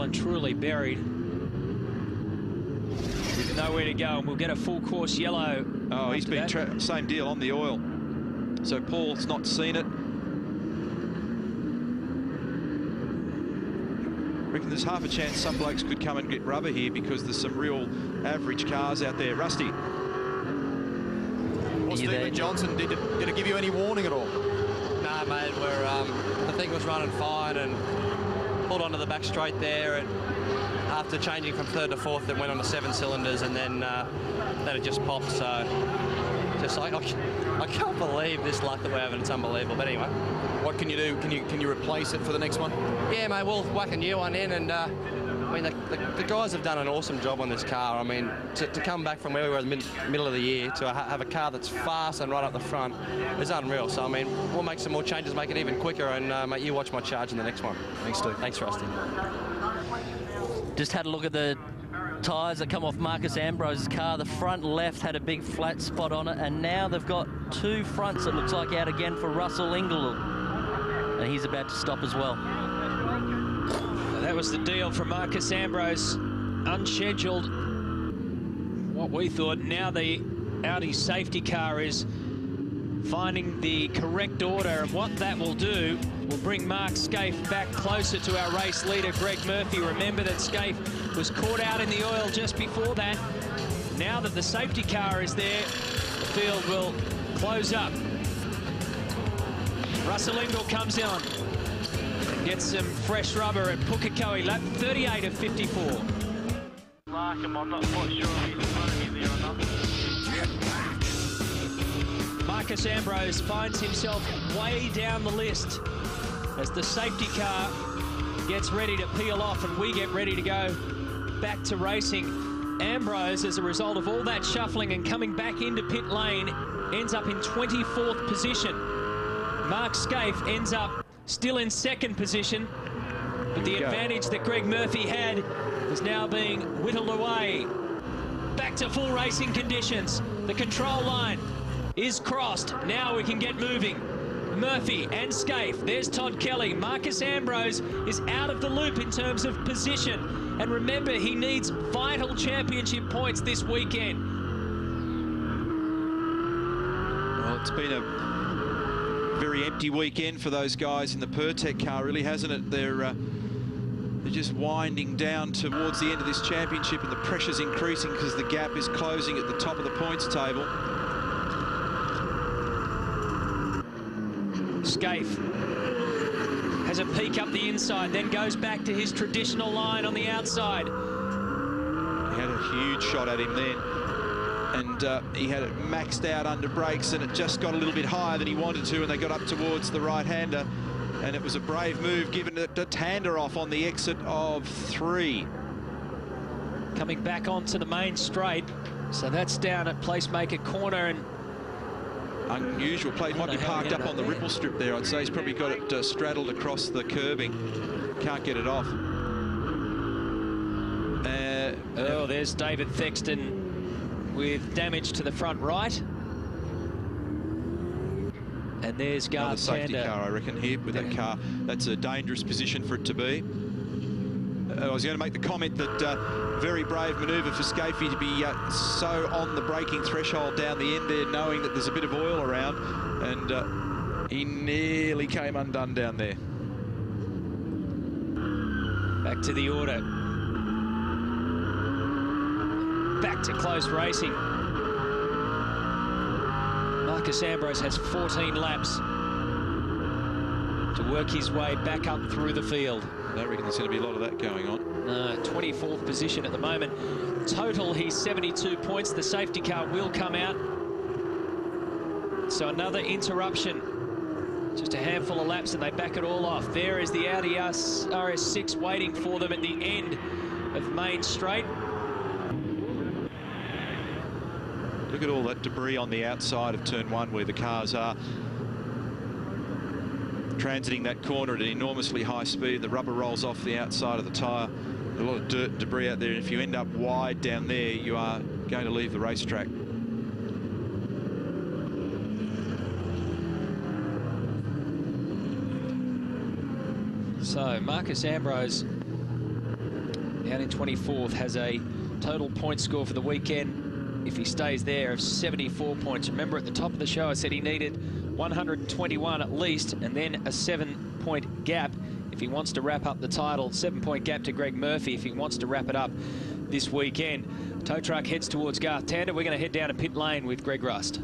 well and truly buried with nowhere to go, and we'll get a full course yellow. Oh, he's been same deal on the oil. So Paul's not seen it. I reckon there's half a chance some blokes could come and get rubber here because there's some real average cars out there. Rusty. Well, Stephen Johnson, did it give you any warning at all? No, mate, the thing was running fine and pulled onto the back straight there, and after changing from third to fourth, it went on to 7 cylinders, and then it just popped. So just like I can't believe this luck that we're having. It's unbelievable. But anyway, what can you do? Can you replace it for the next one? Yeah, mate, we'll whack a new one in, and I mean the guys have done an awesome job on this car. I mean, to come back from where we were in the middle of the year to have a car that's fast and right up the front is unreal. So I mean, we'll make some more changes, make it even quicker, and mate, you watch my charge in the next one. Thanks, Steve. Thanks, Rusty. Just had a look at the tyres that come off Marcus Ambrose's car. The front left had a big flat spot on it, and now they've got 2 fronts, it looks like, out again for Russell Inglewood. And he's about to stop as well. That was the deal from Marcus Ambrose, unscheduled. What we thought, now the Audi safety car is finding the correct order, and what that will do will bring Mark Scaife back closer to our race leader, Greg Murphy. Remember that Scaife was caught out in the oil just before that. Now that the safety car is there, the field will close up. Russell Ingall comes on and gets some fresh rubber at Pukekohe, lap 38 of 54. I'm not quite sure if he's in front of me there or not. Marcus Ambrose finds himself way down the list as the safety car gets ready to peel off and we get ready to go back to racing. Ambrose, as a result of all that shuffling and coming back into pit lane, ends up in 24th position. Mark Scaife ends up still in 2nd position, but the advantage that Greg Murphy had is now being whittled away. Back to full racing conditions. The control line is crossed. Now we can get moving. Murphy and Scaife. There's Todd Kelly. Marcus Ambrose is out of the loop in terms of position. And remember, he needs vital championship points this weekend. Well, it's been a very empty weekend for those guys in the Pertec car, really, hasn't it? They're just winding down towards the end of this championship, and the pressure's increasing because the gap is closing at the top of the points table. Scaife has a peek up the inside, then goes back to his traditional line on the outside. He had a huge shot at him then, and he had it maxed out under brakes, and it just got a little bit higher than he wanted to, and they got up towards the right-hander, and it was a brave move given to Tander off on the exit of 3. Coming back onto the main straight, so that's down at Placemaker Corner, and unusual play. Might be parked up on the ripple strip there. I'd say he's probably got it straddled across the curbing. Can't get it off. Oh, there's David Thexton with damage to the front right. And there's Garth safety Tander. car, I reckon, here with that car. That's a dangerous position for it to be. I was going to make the comment that very brave manoeuvre for Scaife to be so on the braking threshold down the end there, knowing that there's a bit of oil around, and he nearly came undone down there. Back to the order. Back to close racing. Marcus Ambrose has 14 laps to work his way back up through the field. I don't reckon there's going to be a lot of that going on. 24th position at the moment. Total, he's 72 points. The safety car will come out. So another interruption. Just a handful of laps and they back it all off. There is the Audi RS6 waiting for them at the end of Main Straight. Look at all that debris on the outside of turn 1 where the cars are transiting that corner at an enormously high speed. The rubber rolls off the outside of the tyre. A lot of dirt, debris out there. And if you end up wide down there, you are going to leave the racetrack. So Marcus Ambrose down in 24th, has a total point score for the weekend, if he stays there, of 74 points. Remember, at the top of the show, I said he needed 121 at least, and then a 7-point gap if he wants to wrap up the title. 7-point gap to Greg Murphy if he wants to wrap it up this weekend. Tow truck heads towards Garth Tander. We're going to head down to pit lane with Greg Rust.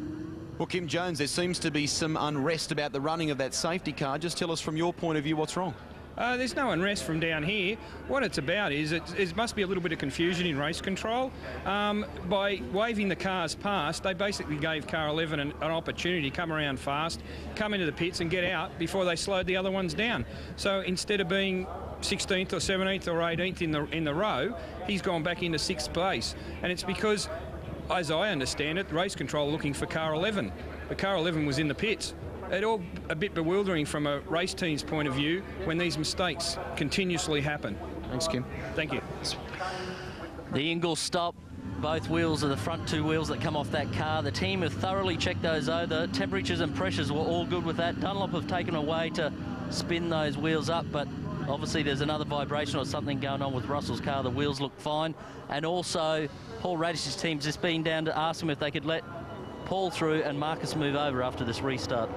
Well, Kim Jones, there seems to be some unrest about the running of that safety car. Just tell us from your point of view what's wrong. There's no unrest from down here. What it's about is it must be a little bit of confusion in race control. By waving the cars past, they basically gave car 11 an opportunity to come around fast, come into the pits and get out before they slowed the other ones down. So instead of being 16th or 17th or 18th in the row, he's gone back into 6th place. And it's because, as I understand it, race control looking for car 11. The car 11 was in the pits. It's all a bit bewildering from a race team's point of view when these mistakes continuously happen. Thanks, Kim. Thank you. The Ingles stop. Both wheels are the front two wheels that come off that car. The team have thoroughly checked those over. Temperatures and pressures were all good with that. Dunlop have taken away to spin those wheels up, but obviously there's another vibration or something going on with Russell's car. The wheels look fine. And also, Paul Radish's team's just been down to ask them if they could let Paul through and Marcus move over after this restart.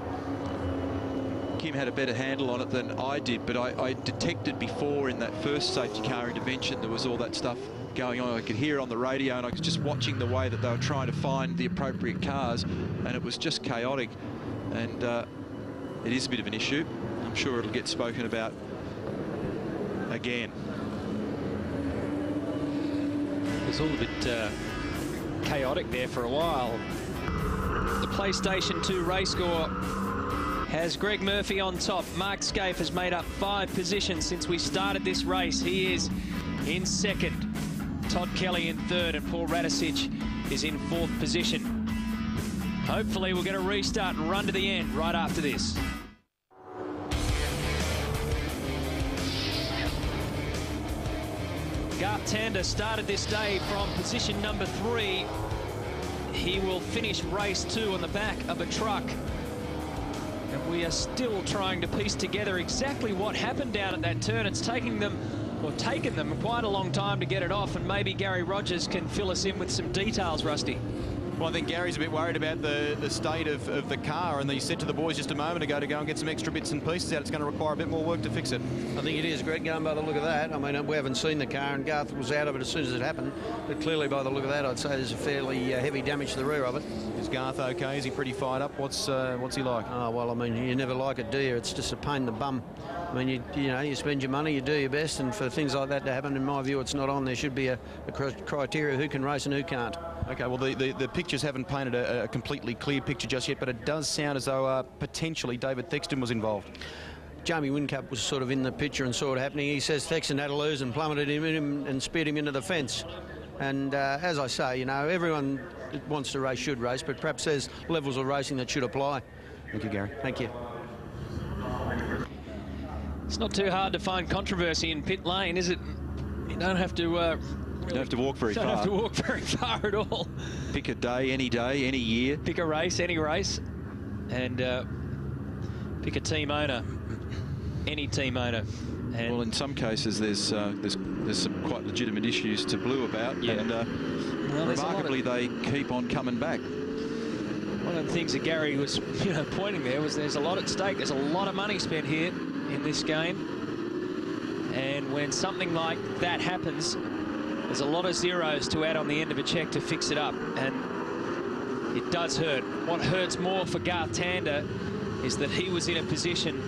Kim had a better handle on it than I did, but I detected before in that first safety car intervention there was all that stuff going on. I could hear it on the radio, and I was just watching the way that they were trying to find the appropriate cars, and it was just chaotic. And it is a bit of an issue. I'm sure it'll get spoken about again. It was all a bit chaotic there for a while. The PlayStation 2 race score has Greg Murphy on top. Mark Scaife has made up 5 positions since we started this race. He is in 2nd. Todd Kelly in 3rd, and Paul Radisich is in 4th position. Hopefully we'll get a restart and run to the end right after this. Garth Tander started this day from position number 3. He will finish race 2 on the back of a truck. And we are still trying to piece together exactly what happened down at that turn. It's taken them quite a long time to get it off, and maybe Gary Rogers can fill us in with some details, Rusty. Well, I think Gary's a bit worried about the state of the car, and he said to the boys just a moment ago to go and get some extra bits and pieces out. It's going to require a bit more work to fix it. I think it is, Greg, going by the look of that. I mean, we haven't seen the car, and Garth was out of it as soon as it happened, but clearly by the look of that, I'd say there's a fairly heavy damage to the rear of it. Is Garth okay? Is he pretty fired up? What's he like? Oh, well, I mean, you never like it, do you? It's just a pain in the bum. I mean, you know, you spend your money, you do your best, and for things like that to happen, in my view, it's not on. There should be a criteria who can race and who can't. Okay, well, the pictures haven't painted a completely clear picture just yet, but it does sound as though potentially David Thexton was involved. Jamie Whincup was sort of in the picture and saw it happening. He says Thexton had to lose and plummeted him and speared him into the fence. And as I say, you know, everyone that wants to race should race, but perhaps there's levels of racing that should apply. Thank you, Gary. Thank you. It's not too hard to find controversy in pit lane, is it? You don't have to... You don't have to walk very far. Don't have to walk very far at all. Pick a day, any year. Pick a race, any race, and pick a team owner, any team owner. And well, in some cases, there's some quite legitimate issues to blue about, yeah. And well, remarkably, they keep on coming back. One of the things that Gary was, pointing there was there's a lot at stake. There's a lot of money spent here in this game, and when something like that happens, there's a lot of zeros to add on the end of a check to fix it up, and it does hurt. What hurts more for Garth Tander is that he was in a position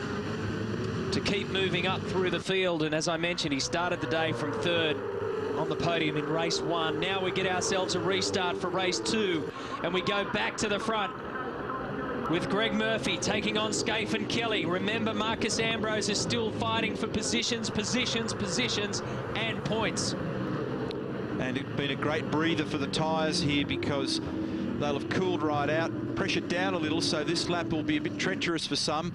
to keep moving up through the field, and as I mentioned, he started the day from 3rd on the podium in race 1. Now we get ourselves a restart for race 2, and we go back to the front with Greg Murphy taking on Scaife and Kelly. Remember, Marcus Ambrose is still fighting for positions, and points. And it's been a great breather for the tyres here, because they'll have cooled right out, pressured down a little, so this lap will be a bit treacherous for some,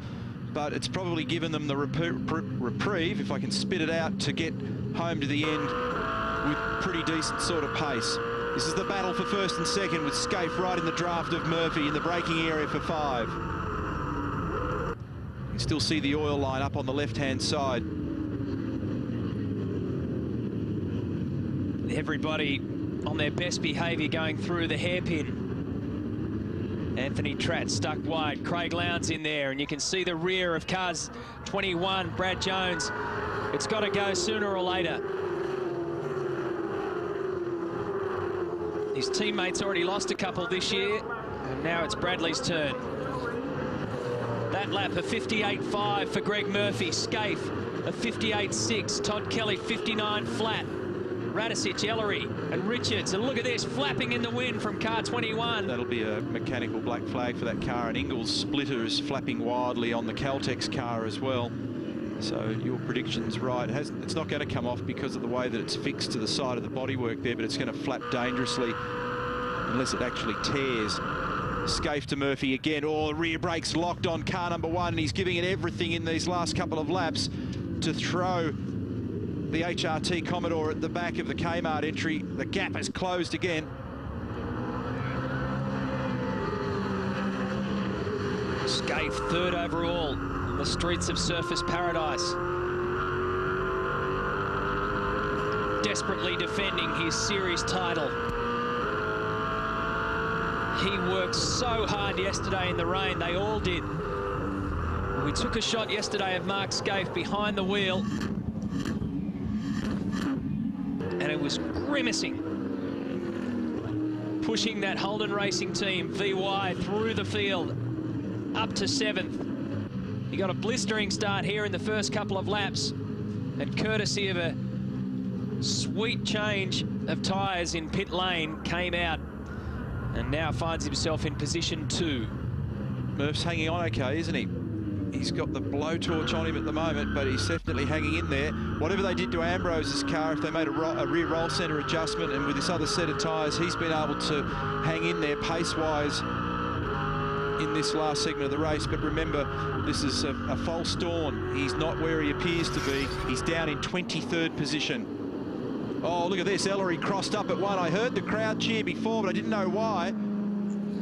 but it's probably given them the reprieve, if I can spit it out, to get home to the end with pretty decent sort of pace. This is the battle for 1st and 2nd, with Scaife right in the draft of Murphy in the braking area for 5. You can still see the oil line up on the left-hand side. Everybody on their best behaviour going through the hairpin. Anthony Tratt stuck wide. Craig Lowndes in there, and you can see the rear of cars 21, Brad Jones. It's got to go sooner or later. His teammates already lost a couple this year, and now it's Bradley's turn. That lap, a 58.5 for Greg Murphy. Scaife, a 58.6. Todd Kelly, 59 flat. Radicic, Ellery and Richards, and look at this, flapping in the wind from car 21. That'll be a mechanical black flag for that car, and Ingles' splitter is flapping wildly on the Caltex car as well. So your prediction's right. It's not going to come off because of the way that it's fixed to the side of the bodywork there, but it's going to flap dangerously unless it actually tears. Scaife to Murphy again. Oh, rear brakes locked on car number 1, and he's giving it everything in these last couple of laps to throw the HRT Commodore at the back of the Kmart entry. The gap has closed again. Scaife, third overall on the streets of Surfers Paradise. Desperately defending his series title. He worked so hard yesterday in the rain, they all did. We took a shot yesterday of Mark Scaife behind the wheel, and it was grimacing. Pushing that Holden Racing team, VY, through the field, up to 7th. He got a blistering start here in the first couple of laps, and courtesy of a sweet change of tyres in pit lane, came out and now finds himself in position 2. Murph's hanging on okay, isn't he? He's got the blowtorch on him at the moment, but he's definitely hanging in there. Whatever they did to Ambrose's car, if they made a rear roll centre adjustment, and with this other set of tyres, he's been able to hang in there pace-wise in this last segment of the race. But remember, this is a false dawn. He's not where he appears to be. He's down in 23rd position. Oh, look at this. Ellery crossed up at 1. I heard the crowd cheer before, but I didn't know why.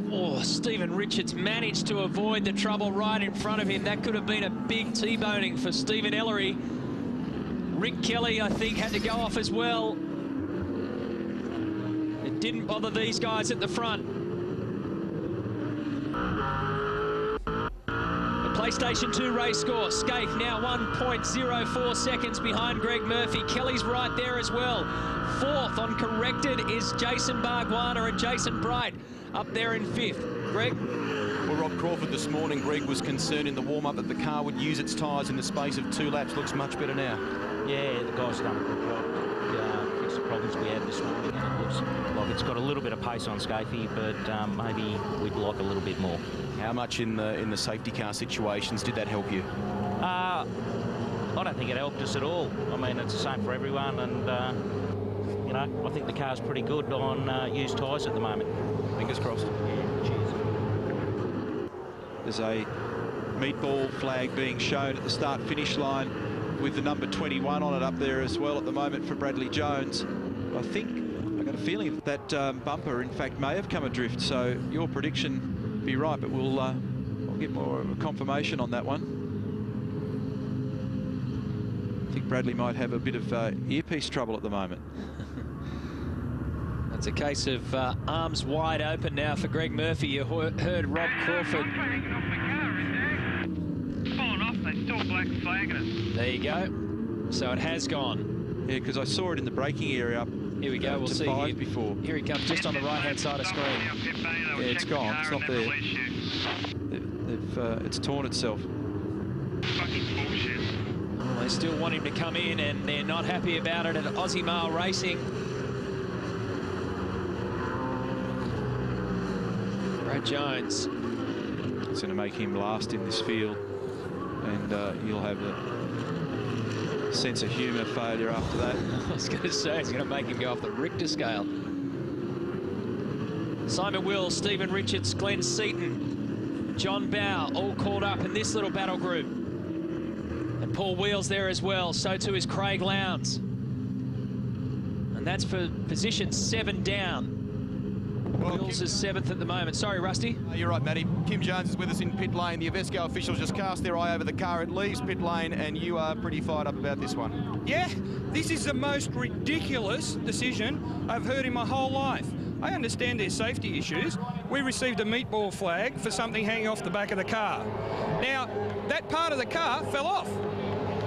Oh, Stephen Richards managed to avoid the trouble right in front of him. That could have been a big T-boning for Stephen Ellery. Rick Kelly, I think, had to go off as well. It didn't bother these guys at the front. The PlayStation 2 race score. Scaife now 1.04 seconds behind Greg Murphy. Kelly's right there as well. 4th on corrected is Jason Bargwanna, and Jason Bright up there in 5th. Greg? Well, Rob Crawford this morning, Greg was concerned in the warm-up that the car would use its tyres in the space of 2 laps. Looks much better now. Yeah, the guy's done a good job. Fix the problems we had this morning, and it looks like it's got a little bit of pace on Scaife, but maybe we'd like a little bit more. How much in the safety car situations did that help you? I don't think it helped us at all. I mean, it's the same for everyone, and you know, I think the car's pretty good on used tyres at the moment. Fingers crossed. Yeah, cheers. There's a meatball flag being shown at the start-finish line with the number 21 on it up there as well at the moment for Bradley Jones. I think, I got a feeling that bumper, in fact, may have come adrift, so your prediction be right, but we'll get more confirmation on that one. I think Bradley might have a bit of earpiece trouble at the moment. It's a case of arms wide open now for Greg Murphy. You heard Rob Crawford. Falling off, they still black flagging it. There you go. So it has gone. Yeah, because I saw it in the braking area up. Here we go. We'll see here. Before. Here he comes, just on the right-hand side of screen. Yeah, it's gone. It's not there. It's torn itself. Fucking bullshit. Well, they still want him to come in, and they're not happy about it at Aussie Mile Racing. Brad Jones. It's going to make him last in this field, and he'll have a sense of humour failure after that. I was going to say, it's going to make him go off the Richter scale. Simon Wills, Stephen Richards, Glenn Seaton, John Bow, all caught up in this little battle group. And Paul Wheels there as well. So too is Craig Lowndes. And that's for position 7 down. Wills is 7th at the moment. Sorry, Rusty. You're right, Matty. Kim Jones is with us in pit lane. The Avesco officials just cast their eye over the car. It leaves pit lane, and you are pretty fired up about this one. Yeah, this is the most ridiculous decision I've heard in my whole life. I understand there's safety issues. We received a meatball flag for something hanging off the back of the car. Now, that part of the car fell off.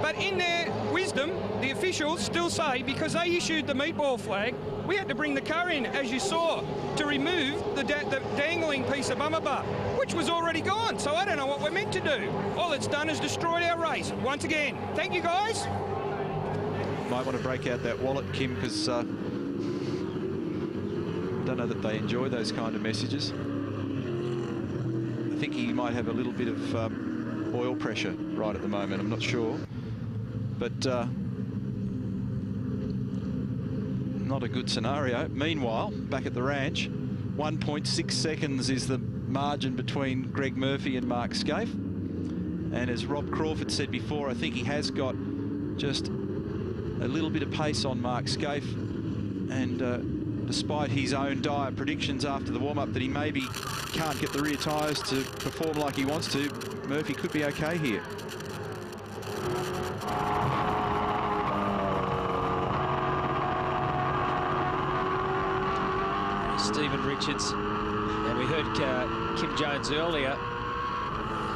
But in their wisdom, the officials still say, because they issued the meatball flag, we had to bring the car in, as you saw, to remove the dangling piece of bumper bar, which was already gone. So I don't know what we're meant to do. All it's done is destroyed our race once again. Thank you, guys. Might want to break out that wallet, Kim, because I don't know that they enjoy those kind of messages. I think he might have a little bit of oil pressure right at the moment. I'm not sure. But not a good scenario. Meanwhile, back at the ranch, 1.6 seconds is the margin between Greg Murphy and Mark Scaife. And as Rob Crawford said before, I think he has got just a little bit of pace on Mark Scaife. And despite his own dire predictions after the warm-up that he maybe can't get the rear tyres to perform like he wants to, Murphy could be okay here. Stephen Richards, and we heard Kim Jones earlier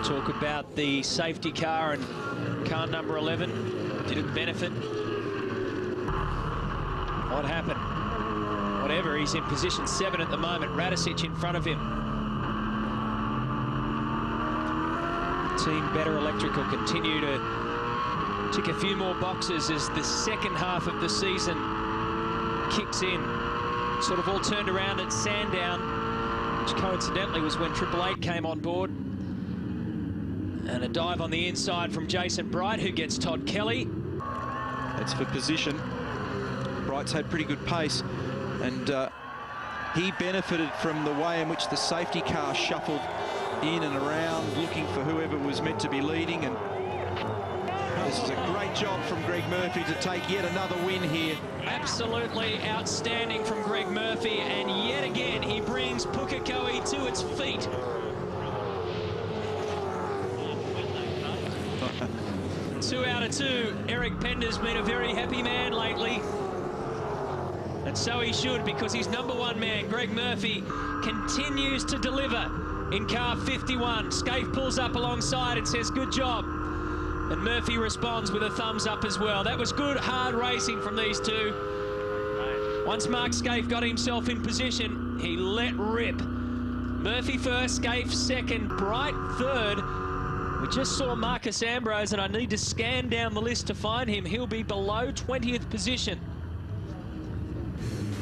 talk about the safety car and car number 11. Did it benefit? What happened? Whatever, he's in position 7 at the moment. Radicic in front of him. Team Better Electrical continue to tick a few more boxes as the second half of the season kicks in. Sort of all turned around at Sandown, which coincidentally was when Triple Eight came on board. And a dive on the inside from Jason Bright, who gets Todd Kelly. That's for position. Bright's had pretty good pace, and he benefited from the way in which the safety car shuffled in and around, looking for whoever was meant to be leading. And this is a great job from Greg Murphy to take yet another win here. Absolutely outstanding from Greg Murphy, and yet again he brings Pukekohe to its feet. Two out of two. Eric Pender's been a very happy man lately. And so he should, because his #1 man, Greg Murphy, continues to deliver in car 51. Scaife pulls up alongside and says, good job. And Murphy responds with a thumbs up as well. That was good, hard racing from these two. Once Mark Scaife got himself in position, he let rip. Murphy first, Scaife second, Bright third. We just saw Marcus Ambrose, and I need to scan down the list to find him. He'll be below 20th position.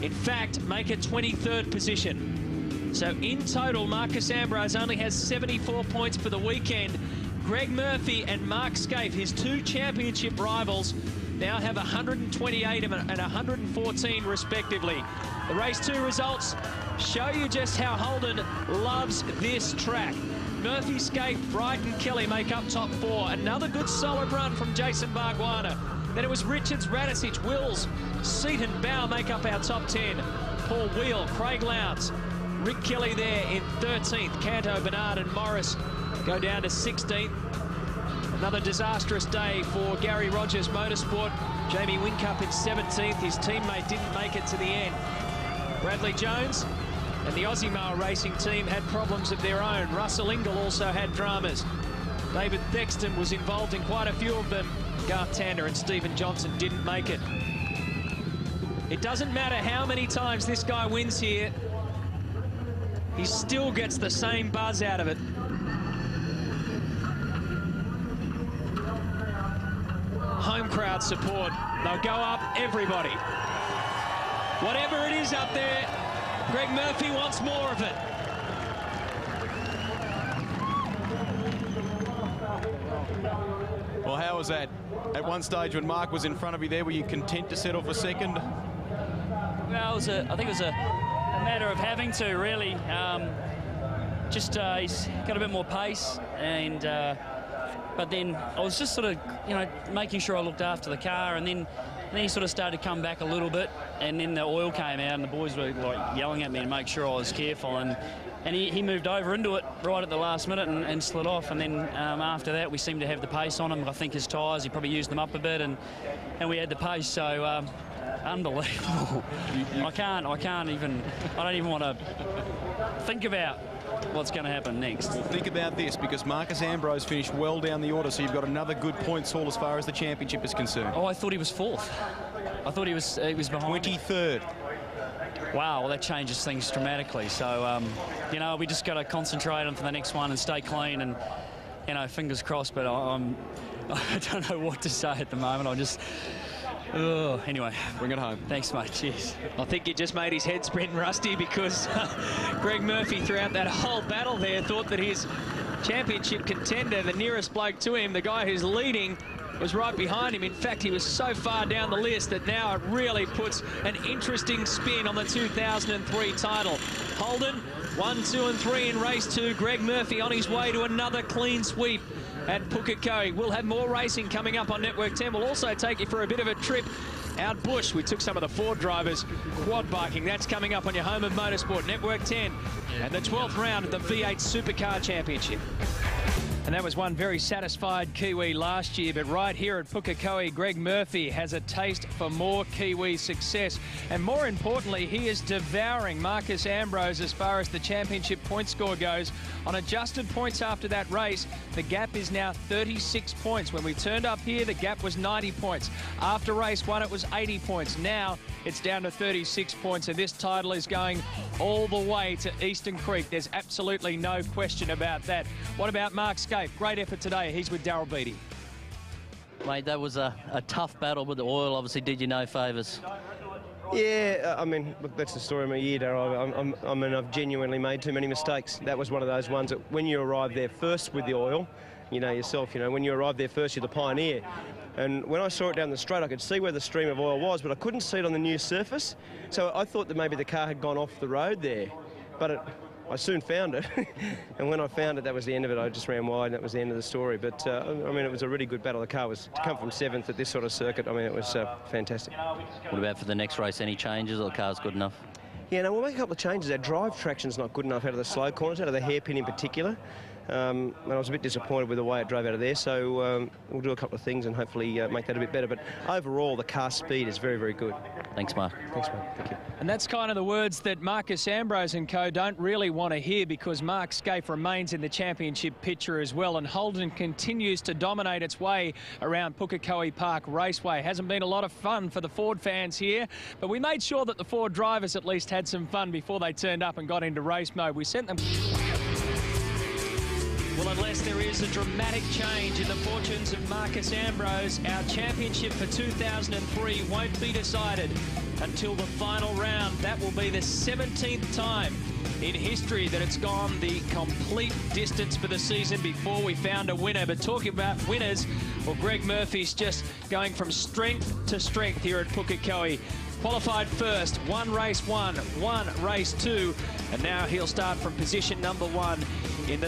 In fact, make a 23rd position. So in total, Marcus Ambrose only has 74 points for the weekend. Greg Murphy and Mark Scaife, his two championship rivals, now have 128 and 114 respectively. The race 2 results show you just how Holden loves this track. Murphy, Scaife, Bright and Kelly make up top 4. Another good solid run from Jason Bargwanna. Then it was Richards, Radicic, Wills, Seaton, Bow make up our top 10. Paul Wheel, Craig Lowndes, Rick Kelly there in 13th. Canto, Bernard and Morris go down to 16th. Another disastrous day for Gary Rogers Motorsport. Jamie Whincup in 17th. His teammate didn't make it to the end. Bradley Jones and the Aussie Mail Racing team had problems of their own. Russell Ingall also had dramas. David Thexton was involved in quite a few of them. Garth Tander and Stephen Johnson didn't make it. It doesn't matter how many times this guy wins here, he still gets the same buzz out of it. Home crowd support. They'll go up, everybody. Whatever it is up there, Greg Murphy wants more of it. Well, how was that? At one stage when Mark was in front of you there, were you content to settle for second? Well, I think it was a matter of having to, really. He's got a bit more pace, and but then I was just sort of, making sure I looked after the car, and then then he sort of started to come back a little bit, and then the oil came out, and the boys were like yelling at me to make sure I was careful, and he moved over into it right at the last minute and slid off. And then after that, we seemed to have the pace on him. I think his tyres, he probably used them up a bit, and we had the pace. So unbelievable. I don't even want to think about what's going to happen next. Well, think about this, because Marcus Ambrose finished well down the order, so you've got another good points haul as far as the championship is concerned. Oh, I thought he was 4th. I thought he was behind. 23rd. Wow, well, that changes things dramatically. So, you know, we just got to concentrate on for the next one and stay clean, and, you know, fingers crossed. But I don't know what to say at the moment. I'm just... anyway, bring it home. Thanks, mate. Cheers. I think he just made his head spin, Rusty, because Greg Murphy, throughout that whole battle there, thought that his championship contender, the nearest bloke to him, the guy who's leading, was right behind him. In fact, he was so far down the list that now it really puts an interesting spin on the 2003 title. Holden, 1, 2 and 3 in race 2. Greg Murphy on his way to another clean sweep at Pukekohe. We'll have more racing coming up on Network 10. We'll also take you for a bit of a trip out bush. We took some of the Ford drivers quad biking. That's coming up on your home of motorsport, Network 10, and the 12th round of the V8 Supercar Championship. And that was one very satisfied Kiwi last year, but right here at Pukekohe, Greg Murphy has a taste for more Kiwi success. And more importantly, he is devouring Marcus Ambrose as far as the championship point score goes. On adjusted points after that race, the gap is now 36 points. When we turned up here, the gap was 90 points. After race 1, it was 80 points. Now it's down to 36 points, and this title is going all the way to Eastern Creek. There's absolutely no question about that. What about Mark Scaife? Great effort today. He's with Daryl Beattie. Mate, that was a tough battle, but the oil obviously did you no favours. Yeah, I mean, look, that's the story of my year, Daryl. I mean, I've genuinely made too many mistakes. That was one of those ones that when you arrive there first with the oil, you know yourself, you know, when you arrive there first, you're the pioneer. And when I saw it down the straight, I could see where the stream of oil was, but I couldn't see it on the new surface. So I thought that maybe the car had gone off the road there. But I soon found it. And when I found it, that was the end of it. I just ran wide, and that was the end of the story. But, I mean, it was a really good battle. The car was, to come from 7th at this sort of circuit, I mean, it was fantastic. What about for the next race? Any changes, or the car's good enough? Yeah, no, we'll make a couple of changes. Our drive traction's not good enough out of the slow corners, out of the hairpin in particular. And I was a bit disappointed with the way it drove out of there, so we'll do a couple of things and hopefully make that a bit better. But overall, the car speed is very, very good. Thanks, Mark. Thanks, mate. Thank you. And that's kind of the words that Marcus Ambrose and co don't really want to hear, because Mark Scaife remains in the championship picture as well, and Holden continues to dominate its way around Pukekohe Park Raceway. Hasn't been a lot of fun for the Ford fans here, but we made sure that the Ford drivers at least had some fun before they turned up and got into race mode. We sent them... Well, unless there is a dramatic change in the fortunes of Marcus Ambrose, our championship for 2003 won't be decided until the final round. That will be the 17th time in history that it's gone the complete distance for the season before we found a winner. But talking about winners, well, Greg Murphy's just going from strength to strength here at Pukekohe. Qualified first, 1 race 1, 1 race 2, and now he'll start from position number 1